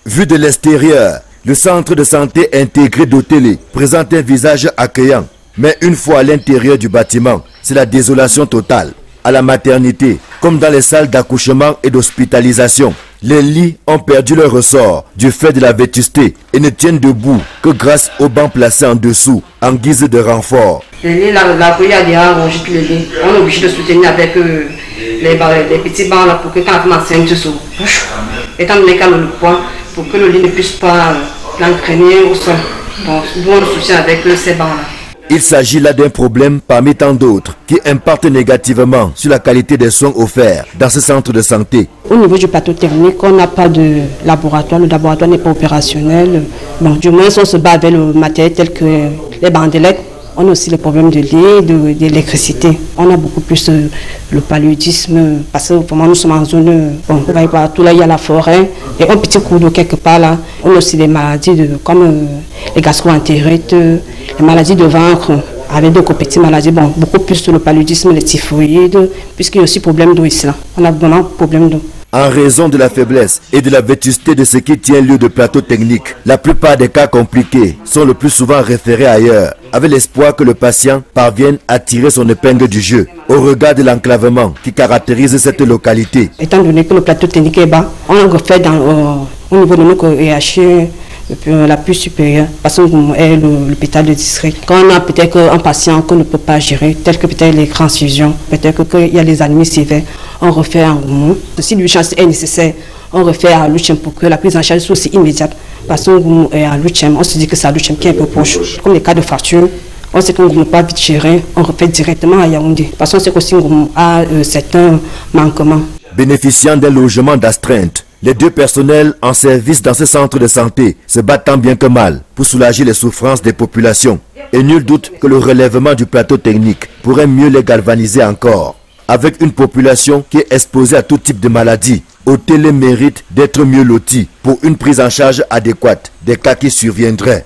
Vu de l'extérieur, le centre de santé intégré d'Otélé présente un visage accueillant. Mais une fois à l'intérieur du bâtiment, c'est la désolation totale. À la maternité, comme dans les salles d'accouchement et d'hospitalisation, les lits ont perdu leur ressort du fait de la vétusté et ne tiennent debout que grâce aux bancs placés en dessous en guise de renfort. Les lits, la feuille a déjà rongé tous les lits. On est obligé de soutenir avec les petits bancs là pour que quand la femme enceinte se bouge, étant donné qu'elle a le poids, pour que le lit ne puisse pas l'entraîner au sol. Donc, nous on soutient avec ces bancs là. Il s'agit là d'un problème parmi tant d'autres qui impacte négativement sur la qualité des soins offerts dans ce centre de santé. Au niveau du plateau technique, on n'a pas de laboratoire, le laboratoire n'est pas opérationnel. Bon, du moins, on se bat avec le matériel tel que les bandelettes. On a aussi les problèmes de lit, d'électricité. On a beaucoup plus le paludisme parce que vraiment nous sommes en zone, bon, vous voyez partout là, il y a la forêt et un petit coup d'eau quelque part là. On a aussi des maladies comme les gastro-entérites, les maladies de ventre, avec d'autres petites maladies, bon, beaucoup plus le paludisme, les typhoïdes, puisqu'il y a aussi problème d'eau ici là. On a vraiment problème d'eau. En raison de la faiblesse et de la vétusté de ce qui tient lieu de plateau technique, la plupart des cas compliqués sont le plus souvent référés ailleurs, avec l'espoir que le patient parvienne à tirer son épingle du jeu, au regard de l'enclavement qui caractérise cette localité. Étant donné que le plateau technique est bas, on refait au niveau de notre EHE, la plus supérieure, parce que est l'hôpital de district. Quand on a peut-être un patient qu'on ne peut pas gérer, tel que peut-être les transfusions, peut-être qu'il y a les anémies sévères, on refait en Goumou. Si l'urgence est nécessaire, on refait à Luchem pour que la prise en charge soit aussi immédiate. Parce qu'on est à Luchem, on se dit que c'est à Luchem qui est un peu proche. Comme les cas de fracture, on sait qu'on ne peut pas vite gérer, on refait directement à Yaoundé. Parce qu'on sait qu'aussi on a certains manquements. Bénéficiant d'un logement d'astreinte, les deux personnels en service dans ce centre de santé se battent tant bien que mal pour soulager les souffrances des populations. Et nul doute que le relèvement du plateau technique pourrait mieux les galvaniser encore. Avec une population qui est exposée à tout type de maladies, Otélé mérite d'être mieux loti pour une prise en charge adéquate des cas qui surviendraient.